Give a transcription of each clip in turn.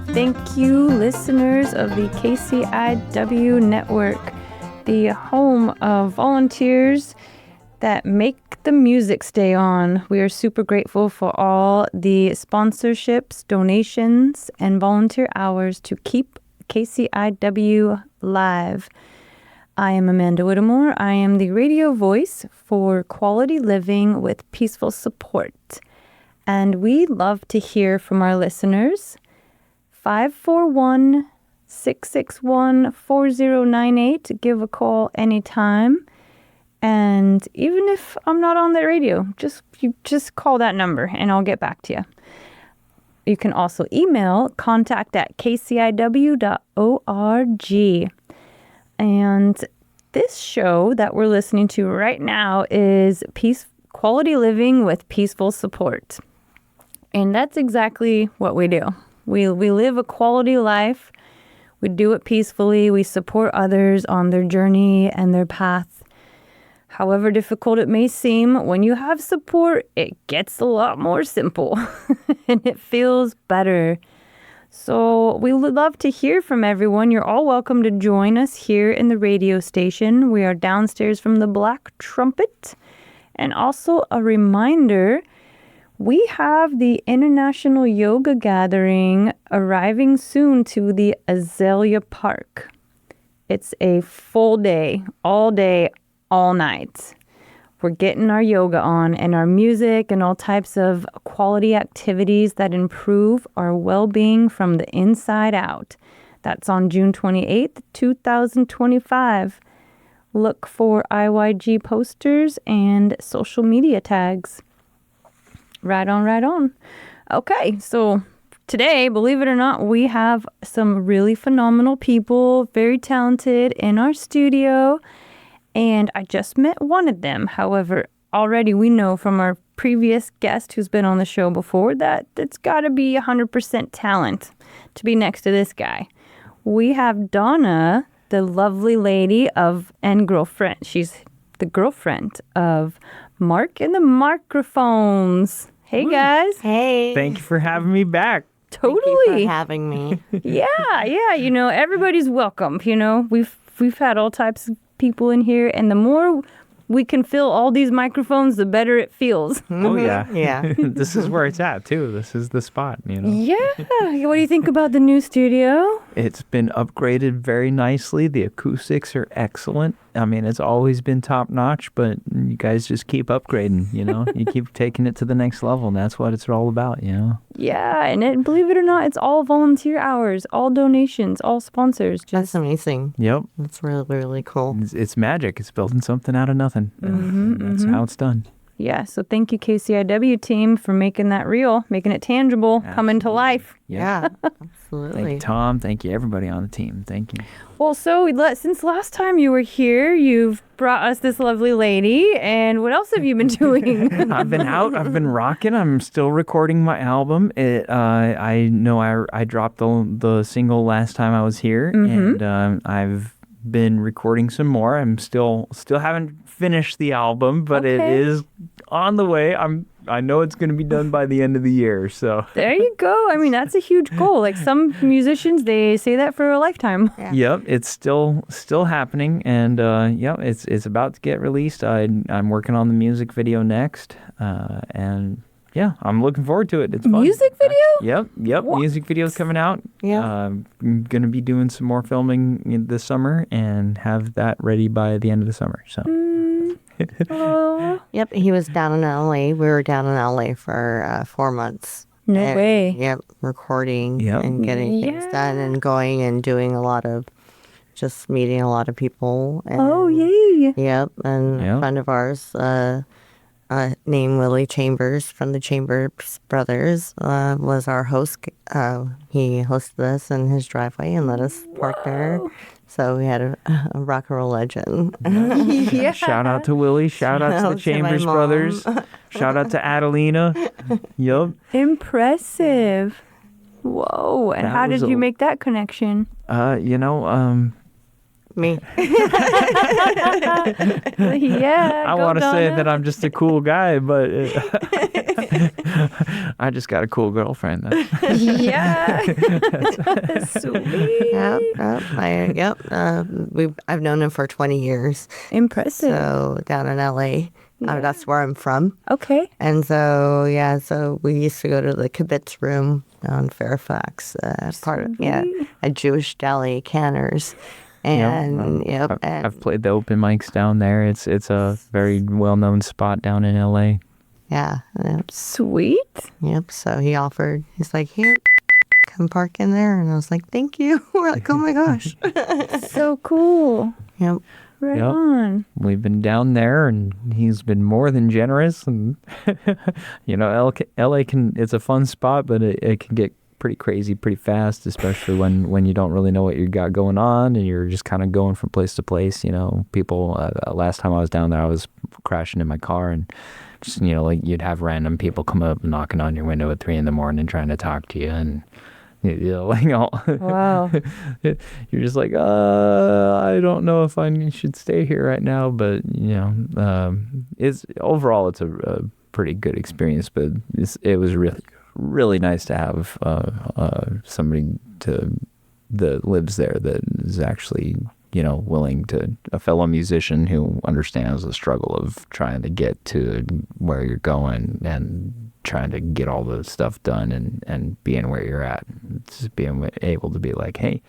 Thank you, listeners of the KCIW Network, the home of volunteers that make the music stay on. We are super grateful for all the sponsorships, donations, and volunteer hours to keep KCIW live. I am Amanda Whittemore. I am the radio voice for Quality Living with Peaceful Support. And we love to hear from our listeners. 541-661-4098. Give a call anytime. And even if I'm not on the radio, just call that number and I'll get back to you. You can also email contact@kciw.org. And this show that we're listening to right now is Quality Living with Peaceful Support. And that's exactly what we do. We live a quality life. We do it peacefully. We support others on their journey and their path. However difficult it may seem, when you have support, it gets a lot more simple and it feels better. So we would love to hear from everyone. You're all welcome to join us here in the radio station. We are downstairs from the Black Trumpet. And also a reminder, we have the International Yoga Gathering arriving soon to the Azalea Park. It's a full day, all night. We're getting our yoga on and our music and all types of quality activities that improve our well-being from the inside out. That's on June 28th, 2025. Look for IYG posters and social media tags. Right on. Okay, so today, believe it or not, we have some really phenomenal people, very talented in our studio. And I just met one of them. However, already we know from our previous guest who's been on the show before that it's got to be 100% talent to be next to this guy. We have Donna, the lovely lady and girlfriend. She's the girlfriend of Mark and the Microphones. Hey, guys. Hey. Thank you for having me back. Totally. Thank you for having me. Yeah. You know, everybody's welcome. You know, we've had all types of people in here, and the more we can fill all these microphones, the better it feels. Oh, yeah. Yeah. This is where it's at, too. This is the spot, you know. Yeah. What do you think about the new studio? It's been upgraded very nicely. The acoustics are excellent. I mean, it's always been top notch, but you guys just keep upgrading, you know. You keep taking it to the next level, and that's what it's all about, you know. Yeah, and believe it or not, it's all volunteer hours, all donations, all sponsors. That's amazing. Yep. That's really, really cool. It's magic. It's building something out of nothing. That's how it's done. Yeah, so thank you, KCIW team, for making that real, making it tangible, coming to life. Yeah, Thank absolutely. you, Tom. Thank you, everybody on the team. Thank you. Well, so since last time you were here, you've brought us this lovely lady, and what else have you been doing? I've been out. I've been rocking. I'm still recording my album. I know I dropped the single last time I was here, and I've been recording some more. I'm still haven't finished the album, but it is on the way. I know it's going to be done by the end of the year. So There you go. I mean, that's a huge goal. Like some musicians, they say that for a lifetime. Yeah. Yep, it's still happening, and it's about to get released. I'm working on the music video next, and yeah, I'm looking forward to it. It's fun. Music video? Yep. What? Music video's coming out. Yeah. I'm going to be doing some more filming this summer and have that ready by the end of the summer. So. Oh, Yep, he was down in LA. We were down in LA for 4 months. no way. Yep, recording Yep. and getting things Yeah. done and going and doing a lot of, just meeting a lot of people. And, Oh, yay. Yep, and Yep. a friend of ours named Willie Chambers from the Chambers Brothers was our host. He hosted us in his driveway and let us park there. So we had a rock and roll legend. Yeah. Shout out to Willie. Shout out to Shout the out to my Chambers mom. Brothers. Shout out to Adelina. Yup. Impressive. Whoa. And That how was did you a- make that connection? me. Yeah. I go want to say Donna. that I'm just a cool guy, but I just got a cool girlfriend. Though. Yeah. Sweet. I've known him for 20 years. Impressive. So down in LA, that's where I'm from. Okay. And so we used to go to the Kibitz Room on Fairfax, part of a Jewish deli, Canners. And I've played the open mics down there. It's a very well-known spot down in LA. Sweet. Yep. So he offered. He's like, here, come park in there, and I was like, thank you. We're like, oh my gosh. So cool. Yep. Right on. We've been down there, and he's been more than generous. And LA it's a fun spot, but it can get pretty crazy pretty fast, especially when you don't really know what you got going on, and you're just kind of going from place to place. People. Last time I was down there, I was crashing in my car, and just like you'd have random people come up knocking on your window at 3 a.m. trying to talk to you, and. Wow. You're just like, I don't know if I should stay here right now, but it's overall it's a pretty good experience. But it was really, really nice to have somebody that lives there that is actually willing to, a fellow musician who understands the struggle of trying to get to where you're going and trying to get all the stuff done and being where you're at. Just being able to be like, hey,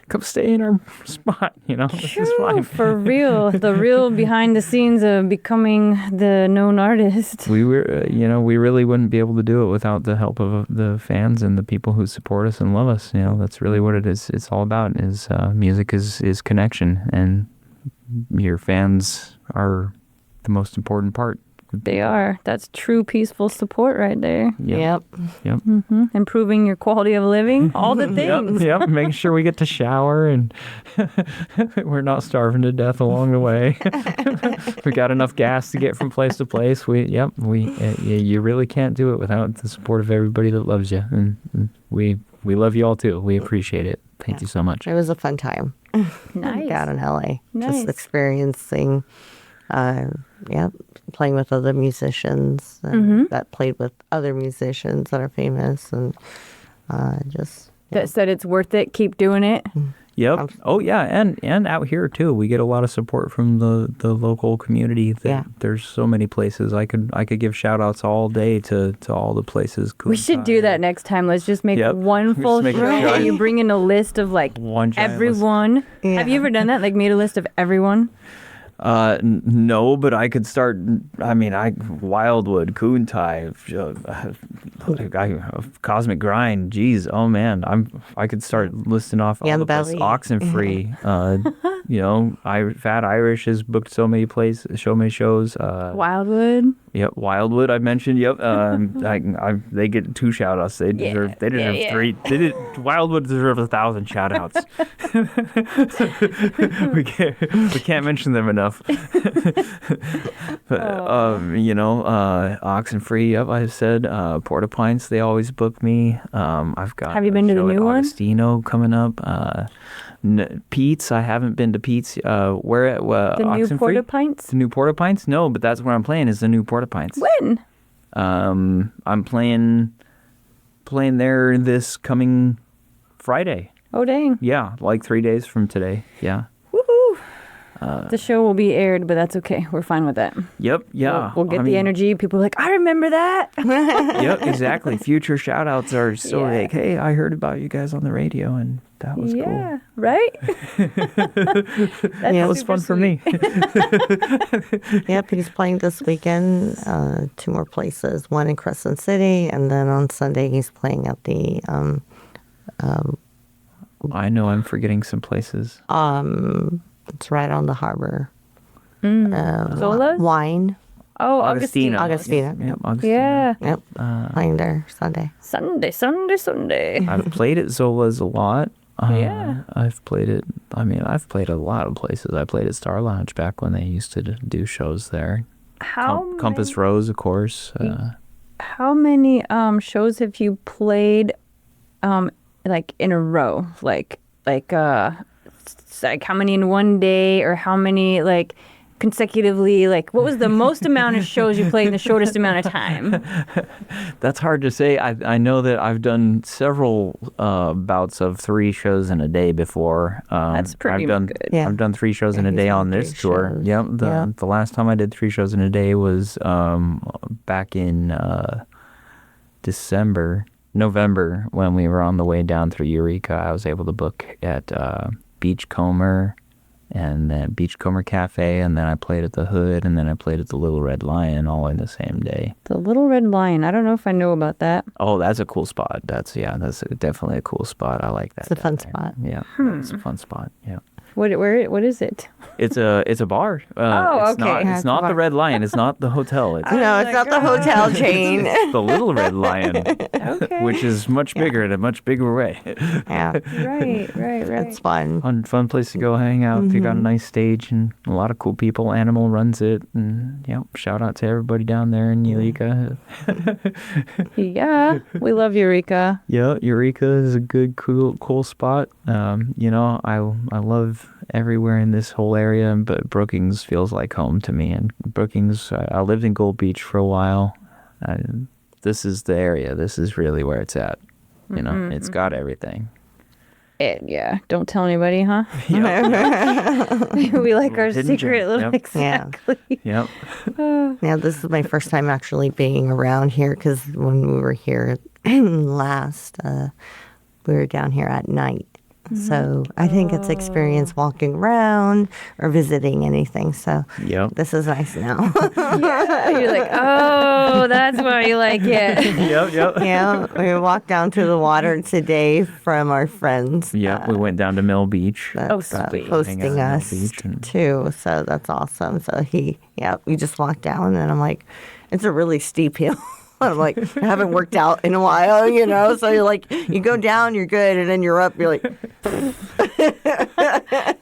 come stay in our spot, this is fine. For real. The real behind the scenes of becoming the known artist. We were, we really wouldn't be able to do it without the help of the fans and the people who support us and love us. That's really what it is. It's all about is music is connection, and your fans are the most important part. They are. That's true peaceful support right there. Yep. Mm-hmm. Improving your quality of living, all the things. Yep. Making sure we get to shower and we're not starving to death along the way. We got enough gas to get from place to place. You really can't do it without the support of everybody that loves you, and we love you all too. We appreciate it. Thank you so much. It was a fun time. Nice. Down in LA. Nice. Just experiencing playing with other musicians that played with other musicians that are famous, and that said it's worth it. Keep doing it. Yep. Oh yeah, and out here too, we get a lot of support from the local community. There's so many places I could give shout outs all day to all the places. We should do that next time. Let's just make one full show and you bring in a list of like everyone. Have you ever done that? Like made a list of everyone? No, but I could start. I mean, Wildwood, Kuntai, Cosmic Grind. Geez, oh man, I could start listing off all the places. Oxenfree. Fat Irish has booked so many places, so many shows. Wildwood. Yep, Wildwood. I mentioned. Yep, they get 2 shout outs. They deserve 3. Wildwood deserves 1,000 shout outs. we can't mention them enough. But Oxenfree. Yep, I said Porta Pints. They always book me. I've got. Have you been to the new one? Augustino coming up. Pete's. I haven't been to Pete's. Where at? The new Porta Pints. The new Porta Pints. No, but that's where I'm playing. Is the new Porta Pints. When? I'm playing there this coming Friday. Oh dang. Yeah, like 3 days from today. Yeah. Woohoo! The show will be aired, but that's okay. We're fine with that. Yep. Yeah. We'll get the energy. People are like, I remember that. Yep. Exactly. Future shout outs are still like, hey, I heard about you guys on the radio, and that was cool. Yeah. Right. That was fun for me. Yep. He's playing this weekend. 2 more places. One in Crescent City, and then on Sunday he's playing at the. I know I'm forgetting some places. It's right on the harbor. Zola's? Wine. Oh, Augustino. Augustino. Yep. Augustino. Yeah. Yep. Playing there Sunday. Sunday. I've played at Zola's a lot. Yeah. I've played it. I mean, I've played a lot of places. I played at Star Lounge back when they used to do shows there. Compass Rose, of course. How many shows have you played like in a row? Like like how many in one day or how many like consecutively? Like, what was the most amount of shows you played in the shortest amount of time? That's hard to say. I know that I've done several bouts of 3 shows in a day before. That's pretty good. Yeah. I've done 3 shows in a he's day done on this 3 tour. shows. Yep. Yeah. The last time I did 3 shows in a day was back in November, when we were on the way down through Eureka. I was able to book at Beachcomber and then Beachcomber Cafe, and then I played at the Hood, and then I played at the Little Red Lion all in the same day. The Little Red Lion. I don't know if I know about that. Oh, that's a cool spot. That's definitely a cool spot. I like that. It's a fun down there. spot. Yeah, it's a fun spot. Yeah. What is it? It's a bar. Oh, it's not, okay. It's not the Red Lion. It's not the hotel. It's, No, it's not the hotel chain. it's the Little Red Lion, Okay. which is much bigger in a much bigger way. Yeah, Right. it's fun. Fun place to go hang out. They got a nice stage and a lot of cool people. Animal runs it, and shout out to everybody down there in Eureka. Yeah, we love Eureka. Yeah, Eureka is a good, cool spot. I love everywhere in this whole area, but Brookings feels like home to me. And Brookings, I lived in Gold Beach for a while. This is the area. This is really where it's at. It's got everything. Yeah, don't tell anybody, huh? We like our Hidden secret gem. little Yep. exactly. Yep. Yeah, this is my first time actually being around here because when we were here last, we were down here at night. So I think it's experience walking around or visiting anything. So Yep. this is nice now. You're like, oh, that's why you like it. Yep. Yeah, we walked down to the water today from our friends. Yep. We went down to Mill Beach. That's sweet. Hang out hosting at Mill us Beach and- too. So that's awesome. So we just walked down and I'm like, it's a really steep hill. I'm like, I haven't worked out in a while, So you're like, you go down, you're good, and then you're up, you're like,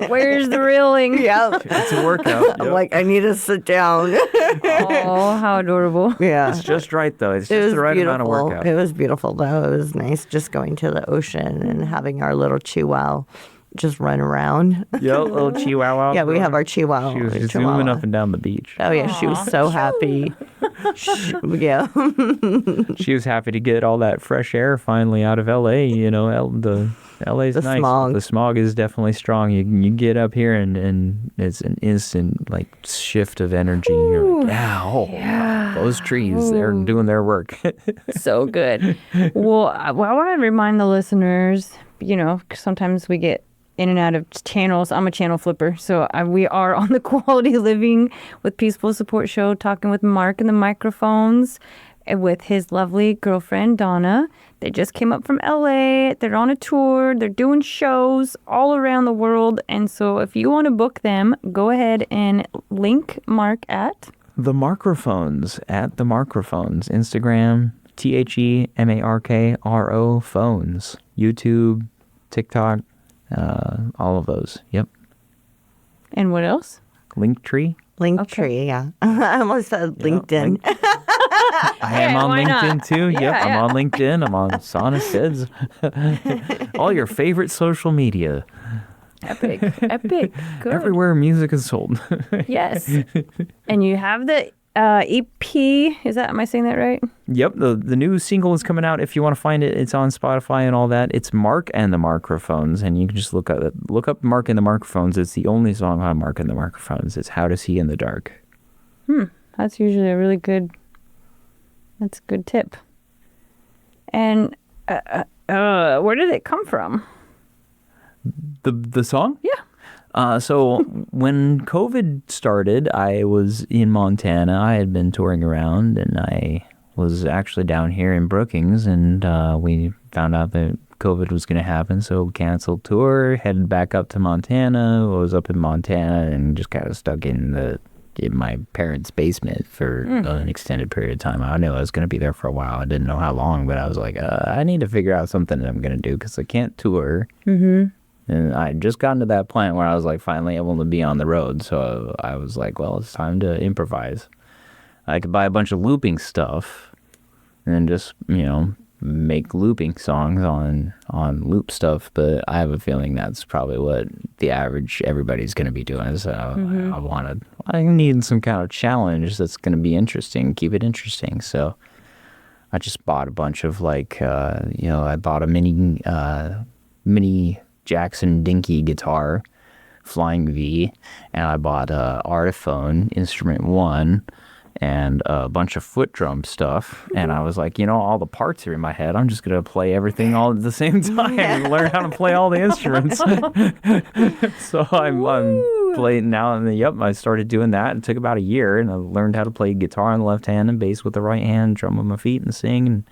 Where's the railing? yeah. It's a workout. I'm Yep. like, I need to sit down. Oh, how adorable. Yeah. It's just right though. It's It just was the right beautiful. amount of workout. It was beautiful though. It was nice just going to the ocean and having our little chihuahua just run around. Yep, little chihuahua. Yeah, we have our chihuahua. She was our just chihuahua. zooming up and down the beach. Oh yeah, she was so happy. Yeah. She was happy to get all that fresh air finally out of LA. The LA's The nice. smog. The smog is definitely strong. You get up here and it's an instant like shift of energy. You're like, yeah, those trees, they're doing their work. So good. Well, I want to remind the listeners, 'cause sometimes we get in and out of channels. I'm a channel flipper. So we are on the Quality Living with Peaceful Support show, talking with Mark and the microphones and with his lovely girlfriend, Donna. They just came up from LA. They're on a tour. They're doing shows all around the world. And so if you want to book them, go ahead and link Mark at The Microphones, at The Microphones. Instagram, TheMarkro phones. YouTube, TikTok, all of those. Yep. and what else? Linktree. Linktree, yeah. I almost said LinkedIn. I am Yeah, on why not? LinkedIn too. Yep, Yeah, I'm yeah. on LinkedIn. I'm on Sana Sids. All your favorite social media. Epic. Good. Everywhere music is sold. Yes. And you have the EP. Am I saying that right? Yep, the new single is coming out. If you want to find it, it's on Spotify and all that. It's Mark and the Microphones, and you can just look up Mark and the Microphones. It's the only song on Mark and the Microphones. It's How to See in the Dark. That's usually that's a good tip. And where did it come from? The song? Yeah. So when COVID started, I was in Montana. I had been touring around, and I was actually down here in Brookings, and we found out that COVID was going to happen, so canceled tour, headed back up to Montana. I was up in Montana and just kind of stuck in my parents' basement for an extended period of time. I knew I was going to be there for a while. I didn't know how long, but I was like, I need to figure out something that I'm going to do because I can't tour. Mm-hmm. And I had just gotten to that point where I was like finally able to be on the road. So I was like, well, it's time to improvise. I could buy a bunch of looping stuff and then just, make looping songs on loop stuff, but I have a feeling that's probably what the average everybody's going to be doing. So I need some kind of challenge that's going to be interesting, keep it interesting. So I just bought a bunch of I bought a mini Jackson Dinky guitar, Flying V, and I bought a Artiphone Instrument 1 and a bunch of foot drum stuff. And I was like, all the parts are in my head. I'm just going to play everything all at the same time and learn how to play all the instruments. So I'm playing now. And I started doing that. It took about a year, and I learned how to play guitar on the left hand and bass with the right hand, drum with my feet and sing.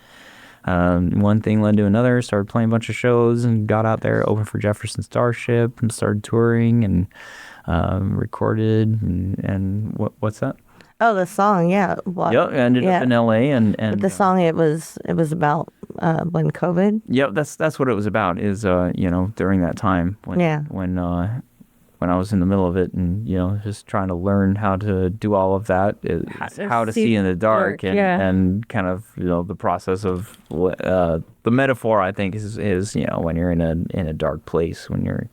And one thing led to another. Started playing a bunch of shows and got out there, opened for Jefferson Starship, and started touring and recorded. And what's that? Oh, the song, yeah. Well, Yep, I ended up in LA and but the song it was about when COVID. Yep, that's what it was about. Is during that time when I was in the middle of it, and just trying to learn how to do all of that, how to see in the dark, and kind of the process of the metaphor. I think is when you're in a dark place, when you're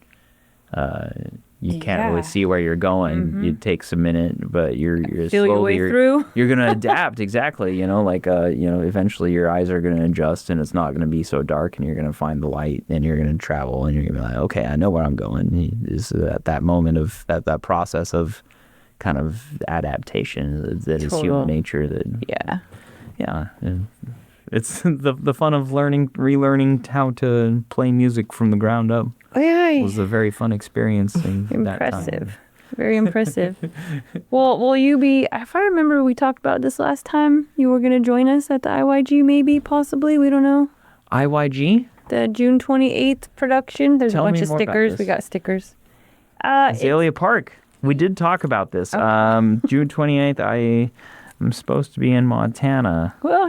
you can't really see where you're going. It takes a minute, but you're feel slowly your way through. You're gonna adapt exactly. Eventually your eyes are gonna adjust, and it's not gonna be so dark, and you're gonna find the light, and you're gonna travel, and you're gonna be like, okay, I know where I'm going. Is at that moment of that process of kind of adaptation that is human nature. It's the fun of relearning how to play music from the ground up. Oh, yeah. It was a very fun experience. Impressive. Very impressive. Well, will you be, if I remember we talked about this last time, you were going to join us at the IYG maybe, possibly, we don't know. IYG? The June 28th production. There's Tell a bunch me of more about stickers. this. We got stickers. Azalea Park. We did talk about this. June 28th, I am supposed to be in Montana. Well,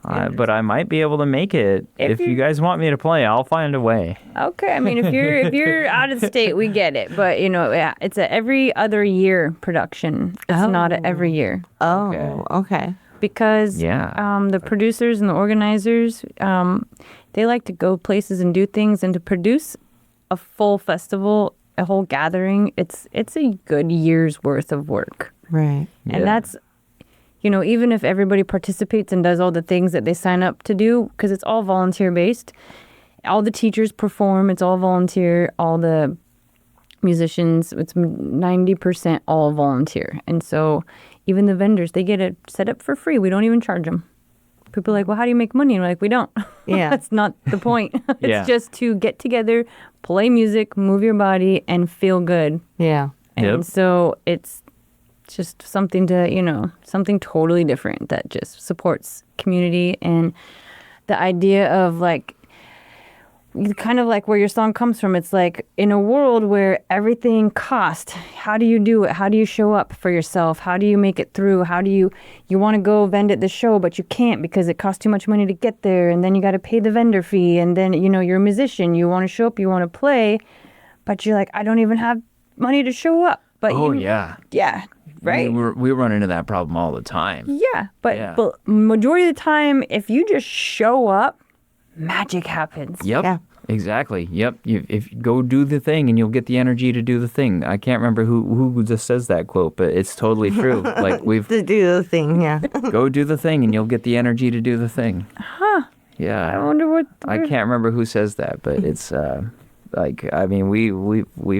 But I might be able to make it. If you guys want me to play, I'll find a way. Okay, I mean, if you're out of the state, we get it. But it's a every other year production. It's not a every year. Oh, okay. Because the producers and the organizers, they like to go places and do things, and to produce a full festival, a whole gathering, it's a good year's worth of work. Right. And that's, even if everybody participates and does all the things that they sign up to do, because it's all volunteer based, all the teachers perform, it's all volunteer, all the musicians, it's 90% all volunteer. And so even the vendors, they get it set up for free. We don't even charge them. People are like, well, how do you make money? And we're like, we don't. Yeah. That's not the point. It's just to get together, play music, move your body, and feel good. Yeah. And so it's just something to, something totally different that just supports community. And the idea of kind of like where your song comes from, it's like in a world where everything costs, how do you do it? How do you show up for yourself? How do you make it through? How do you want to go vend at the show, but you can't because it costs too much money to get there. And then you got to pay the vendor fee. And then, you're a musician, you want to show up, you want to play, but you're like, I don't even have money to show up. But yeah, right. We run into that problem all the time. Yeah, but majority of the time, if you just show up, magic happens. Yep. Yeah. Exactly. Yep. If you go do the thing, and you'll get the energy to do the thing. I can't remember who just says that quote, but it's totally true. Like to do the thing, yeah. Go do the thing, and you'll get the energy to do the thing. Huh. Yeah. I wonder what. I can't remember who says that, but it's we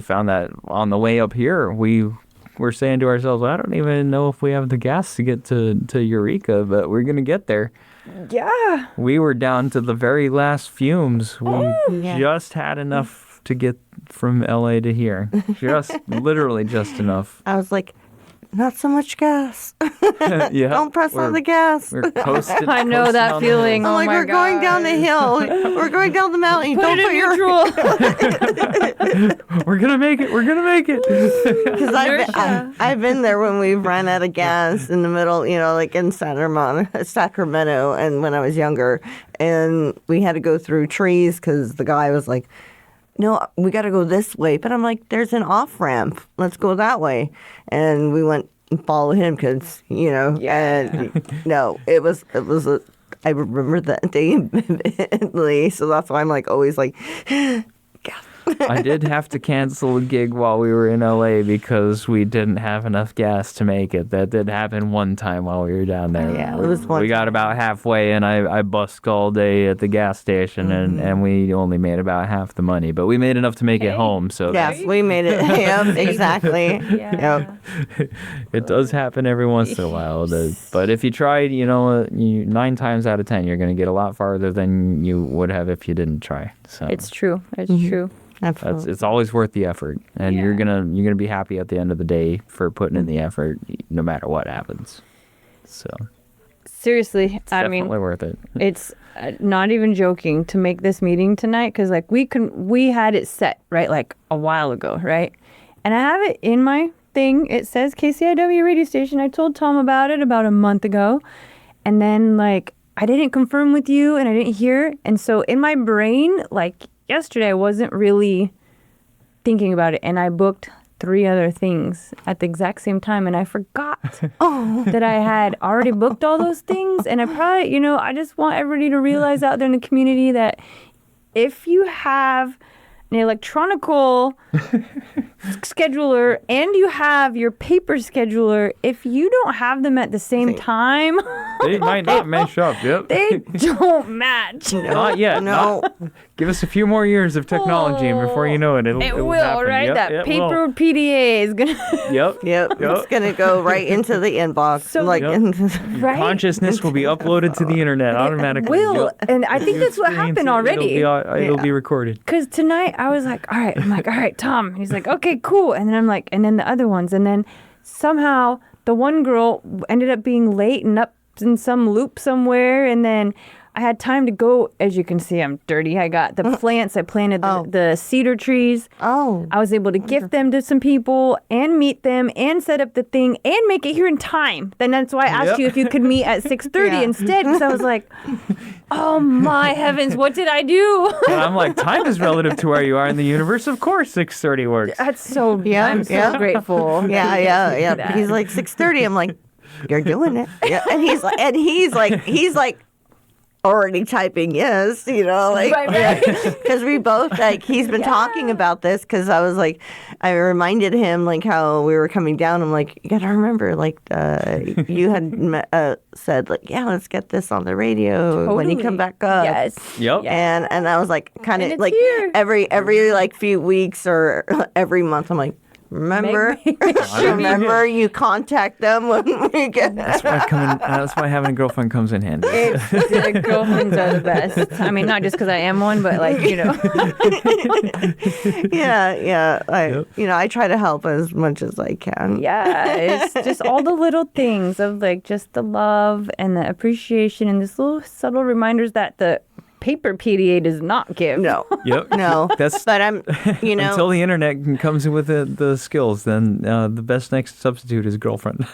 found that on the way up here. We're saying to ourselves, I don't even know if we have the gas to get to Eureka, but we're gonna get there. Yeah. We were down to the very last fumes. We just had enough to get from LA to here. Literally just enough. I was like, not so much gas. Yeah. Don't press on the gas. We're coasting. I know that feeling. I'm Oh like, my we're going down the hill. We're going down the mountain. Put Don't it put in your neutral. We're gonna make it. We're gonna make it. Because I've been there when we've run out of gas in the middle, like in Sacramento, and when I was younger, and we had to go through trees because the guy was like, no, we got to go this way. But I'm like, there's an off ramp. Let's go that way. And we went and followed him because, and no, it was I remember that day vividly, so that's why I'm like always like, I did have to cancel a gig while we were in LA because we didn't have enough gas to make it. That did happen one time while we were down there. Yeah, it was one We got about halfway and I busked all day at the gas station and we only made about half the money, but we made enough to make it home. So yes, we made it. Yep, exactly. Yeah. Yep. it does happen every once in a while. But if you tried, 9 times out of 10, you're going to get a lot farther than you would have if you didn't try. So It's true. It's true. Absolutely. it's always worth the effort, and you're gonna be happy at the end of the day for putting in the effort, no matter what happens. So Seriously, it's I definitely mean, worth it. it's not even joking to make this meeting tonight because like we had it set right like a while ago, right? And I have it in my thing. It says KCIW radio station. I told Tom about it about a month ago, and then like I didn't confirm with you and I didn't hear, and so in my brain like yesterday I wasn't really thinking about it, and I booked 3 other things at the exact same time, and I forgot that I had already booked all those things. And I probably, I just want everybody to realize out there in the community that if you have an electronical scheduler and you have your paper scheduler, if you don't have them at the same time, They might not match up. Yep. they don't match. Not yet. No. Give us a few more years of technology, and before you know it, It it will, happen. right? Yep, That it paper will. PDA is gonna. Yep. Yep. It's gonna go right into the inbox. So- like, Yep. Right? Consciousness will be uploaded to the internet automatically. Will, Yep. and I think that's what Experience happened it, already. It'll be recorded. Because tonight I was like, all right, Tom. He's like, okay, cool. And then I'm like, and then the other ones. And then somehow the one girl ended up being late and up in some loop somewhere. And then I had time to go. As you can see, I'm dirty. I got the plants. I planted the cedar trees. oh, I was able to gift them to some people and meet them and set up the thing and make it here in time. Then that's why I asked Yep. you if you could meet at 6:30 Yeah. instead. Because I was like, oh my heavens, what did I do? And I'm like, time is relative to where you are in the universe. Of course, 6:30 works. That's so, Yeah, I'm so yeah. grateful. yeah. that. He's like 6:30. I'm like, you're doing it. Yeah, and he's like already typing yes, like Right. because we both like he's been talking about this because I was like, I reminded him like how we were coming down. I'm like, you gotta remember like you had said like, yeah, let's get this on the radio when you come Totally. back up. Yes. Yep. Yeah. And I was like kind And of it's like here. every like few weeks or every month I'm like, remember remember you contact them when we get That's why having a girlfriend comes in handy. The girlfriends are the best. I mean, not just because I am one, but like, yeah I try to help as much as I can. yeah, it's just all the little things of like just the love and the appreciation and this little subtle reminders that the paper PDA does not give. No, Yep. no. That's But I'm, until the internet comes in with the skills, then the best next substitute is girlfriend.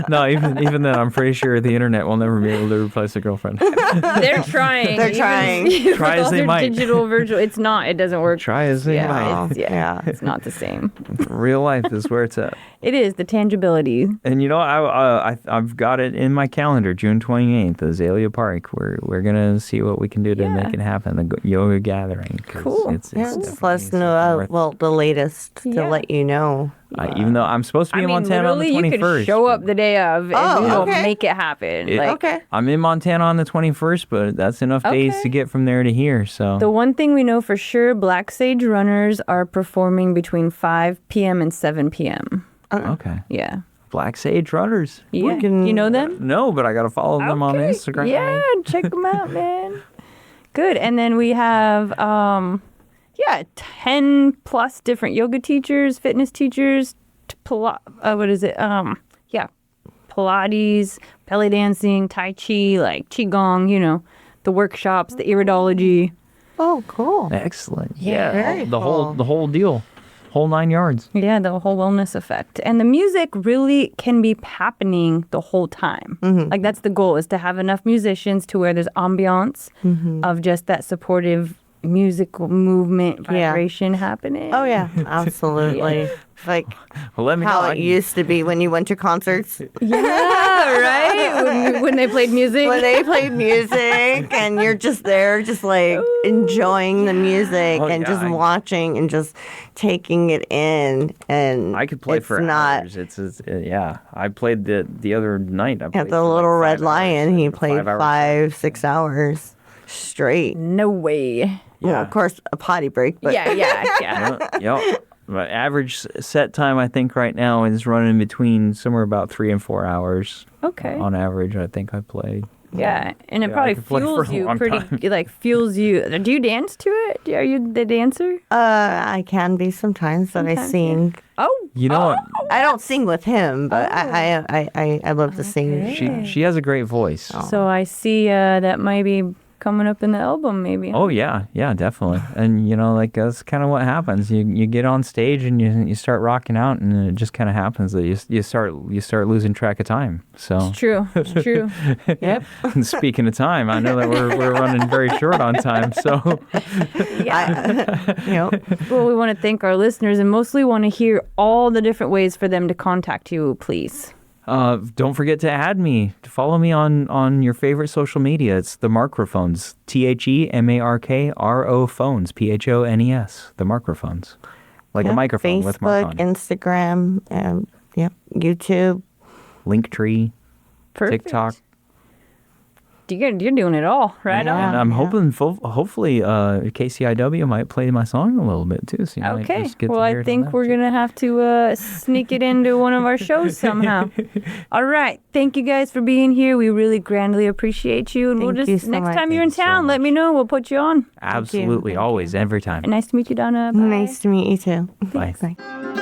No, even then, I'm pretty sure the internet will never be able to replace a girlfriend. They're trying. They're trying. Even Try with as all they their might. digital, virtual. It's not. It doesn't work. Try as they Yeah, might. it's, Yeah. it's not the same. Real life is where it's at. It is the tangibility. And I've got it in my calendar, June 28th, Azalea Park. We're gonna see what we can do to Yeah. make it happen. The yoga gathering. 'cause Cool. It's Yeah, just definitely let us know. something worth- The latest to Yeah. let you know. even though I'm supposed to be I in mean, Montana on the literally, 21st. you could show up the day of and Oh, we will okay. make it happen. It- like, Okay. I'm in Montana on the 21st, but that's enough days Okay. to get from there to here. So The one thing we know for sure, Black Sage runners are performing between 5 p.m. and 7 p.m. okay, Yeah. Black Sage Runners. Yeah. can- You know them? No, but I gotta follow them on Okay. Instagram. Yeah, check them out, man. Good. And then we have 10 plus different yoga teachers, fitness teachers, Pilates, belly dancing, Tai Chi, like Qigong, the workshops, the iridology. Oh, cool. Excellent. Yeah. Very the cool. whole deal, whole 9 yards. Yeah, the whole wellness effect. And the music really can be happening the whole time. Like that's the goal, is to have enough musicians to where there's ambiance of just that supportive musical movement, Yeah. vibration happening. Oh yeah, absolutely. Like Well, let me know. how I it can- used to be when you went to concerts. Yeah, right? When they played music. When they played music and you're just there, just like enjoying the music Oh, and yeah, just I- watching and just taking it in. And I could play it's for not hours. It's yeah. I played the other night. I played at the for, like, Little Red 5 hours, Lion. He a played 5-hour 5-6 hours straight. No way. Well, Yeah. of course, a potty break, but Yeah. Yep. My average set time, I think, right now is running between somewhere about 3 and 4 hours. Okay. On average, I think I play. Yeah, and it Yeah, I probably could play for fuels a you long pretty. time. It like fuels you. Do you dance to it? Are you the dancer? I can be sometimes, but I Sometimes, sing. Oh, You know what? I don't sing with him, but I love to sing. She has a great voice. so I see that might be coming up in the album, maybe. Oh yeah, definitely. And you know, like that's kind of what happens. You get on stage and you start rocking out, and it just kind of happens that you start losing track of time. So It's true. It's true. Yep. speaking of time, I know that we're running very short on time. So Well, we want to thank our listeners and mostly want to hear all the different ways for them to contact you, please. don't forget to add me. Follow me on your favorite social media. It's the Markrophones. TheMarkro phones. PHONES. The Markrophones. Like a Yep, microphone with Mark Facebook, on it. Instagram, YouTube. Linktree, Perfect. TikTok. You're doing it all, right? Yeah. And I'm hoping, hopefully, KCIW might play my song a little bit too. So you might Okay. just get to Well, hear I it on think that we're too. going to have to sneak it into one of our shows somehow. All right. Thank you guys for being here. We really grandly appreciate you. And we'll Thank just, you so next much. time you're in Thank you so town, let me much. know. We'll put you on. Absolutely, Thank always, every time. And nice to meet you, Donna. Bye. Nice to meet you too. Bye. Bye.